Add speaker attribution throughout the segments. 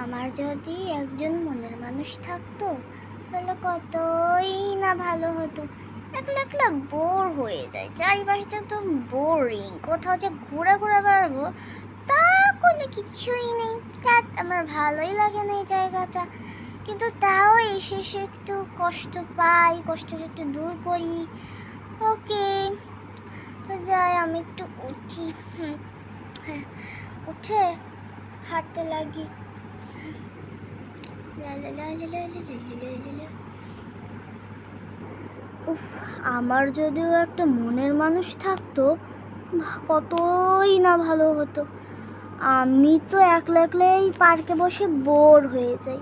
Speaker 1: আমার যদি একজন মনের মানুষ থাকতো তাহলে কতই না ভালো হতো। একলা একলা বোর হয়ে যায়, চারিপাশটা তো বোরিং। কোথাও যে ঘোরা ঘোরা বেড়াবো তা কোনো কিছুই নেই। আমার ভালোই লাগে না এই জায়গাটা, কিন্তু তাও এসে এসে একটু কষ্ট পাই, কষ্টটা একটু দূর করি। ওকে, তো যাই, আমি একটু উঠি। হ্যাঁ, উঠে হাঁটতে লাগি। উফ, আমার যদিও একটা মনের মানুষ থাকতো কতই না ভালো হতো। আমি তো একলা একলাই পার্কে বসে বোর হয়ে যাই।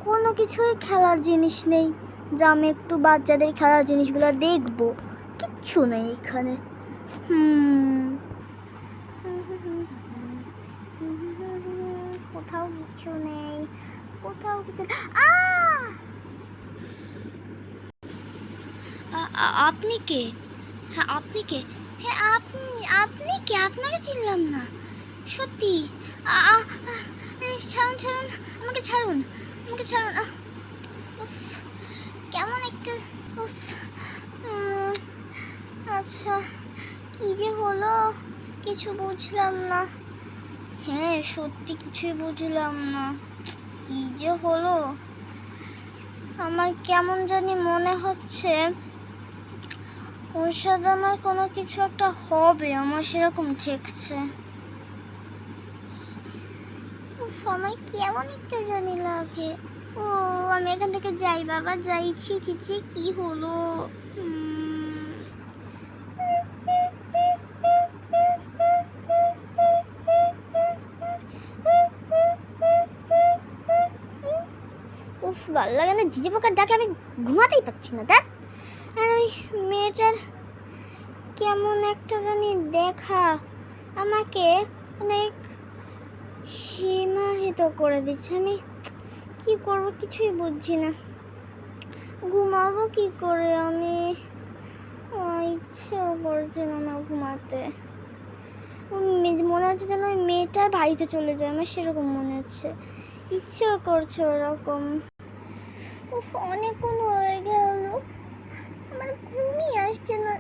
Speaker 1: কোনো কিছুই খেলার জিনিস নেই যা আমি একটু বাচ্চাদের খেলার জিনিসগুলো দেখবো, কিচ্ছু নেই এখানে। কোথাও কিছু নেই, কোথাও কিছু। আপনি কে? হ্যাঁ, আপনি কে? হ্যাঁ, আপনি কে? আপনাকে চিনলাম না সত্যি। ছাড়ুন ছাড়ুন, আমাকে ছাড়ুন, আমাকে ছাড়ুন। কেমন একটা। আচ্ছা, কি যে হলো কিছু বুঝলাম না। হ্যাঁ, সত্যি কিছুই বুঝলাম না কি যে হলো। আমার কেমন জানি মনে হচ্ছে ওর সাথে আমার কোনো কিছু একটা হবে, আমার সেরকম ঠেকছে। আমার কেমন একটা জানি লাগে। ও, আমি এখান থেকে যাই বাবা, যাই। ছি ছি ছি, কি হলো? উফ, ভালো লাগে না, ঝিঝি পোকার ডাকে আমি ঘুমাতেই পাচ্ছি না। দেখ, আর ওই মেয়েটার কেমন একটা জানি দেখা আমাকে অনেক সীমাহিত করে দিচ্ছে। আমি কি করব কিছুই বুঝছি না। ঘুমাবো কি করে আমি? ইচ্ছেও করছে না আমার ঘুমাতে। মনে হচ্ছে যেন ওই মেয়েটার বাড়িতে চলে যায়, আমার সেরকম মনে হচ্ছে। ইচ্ছেও করছে ওরকম। উফ, অনেকক্ষণ হয়ে গেল, আমার ঘুমই আসছে না।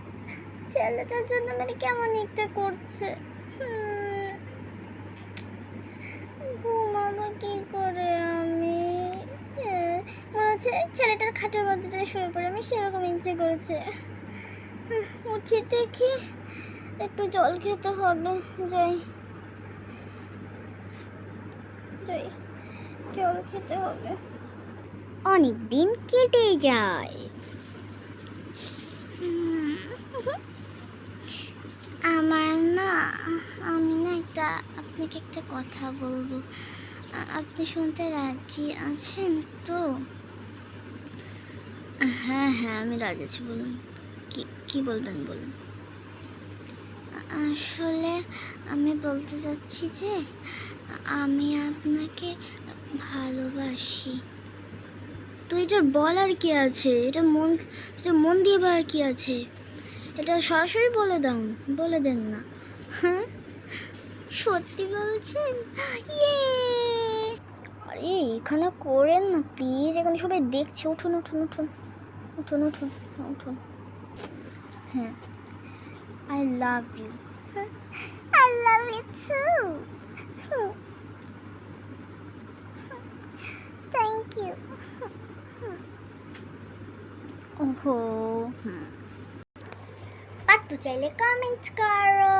Speaker 1: ছেলেটার জন্য আমার কেমন একটা করছে। ঘুমাবো কি করে আমি? মনে হচ্ছে ছেলেটার খাটের মধ্যে শুয়ে পড়ে, আমি সেরকম ইচ্ছে করেছে। উঠি দেখি, একটু জল খেতে হবে। যাই যাই, জল খেতে হবে। অনেক দিন কেটে যায়। আমার না, আমি না আপনাকে একটা কথা বলবো। আপনি শুনতে রাজি আছেন তো? হ্যাঁ হ্যাঁ, আমি রাজি আছি, বলুন। কি বলবেন বলুন। আসলে আমি বলতে চাচ্ছি যে আমি আপনাকে ভালোবাসি। তো এটা বলার কি আছে? এটা মন দিয়ে বলার কি আছে? এটা সরাসরি বলে দেন না। হ্যাঁ, সত্যি বলছেন? ইয়ে, আরে এখানে করেন না প্লিজ, এখানে সবাই দেখছে। উঠুন উঠুন উঠুন উঠুন উঠুন উঠুন। হ্যাঁ, I love you. I love you too. Thank you. ওহো, পার্ট 2 চাইলে কমেন্ট করো।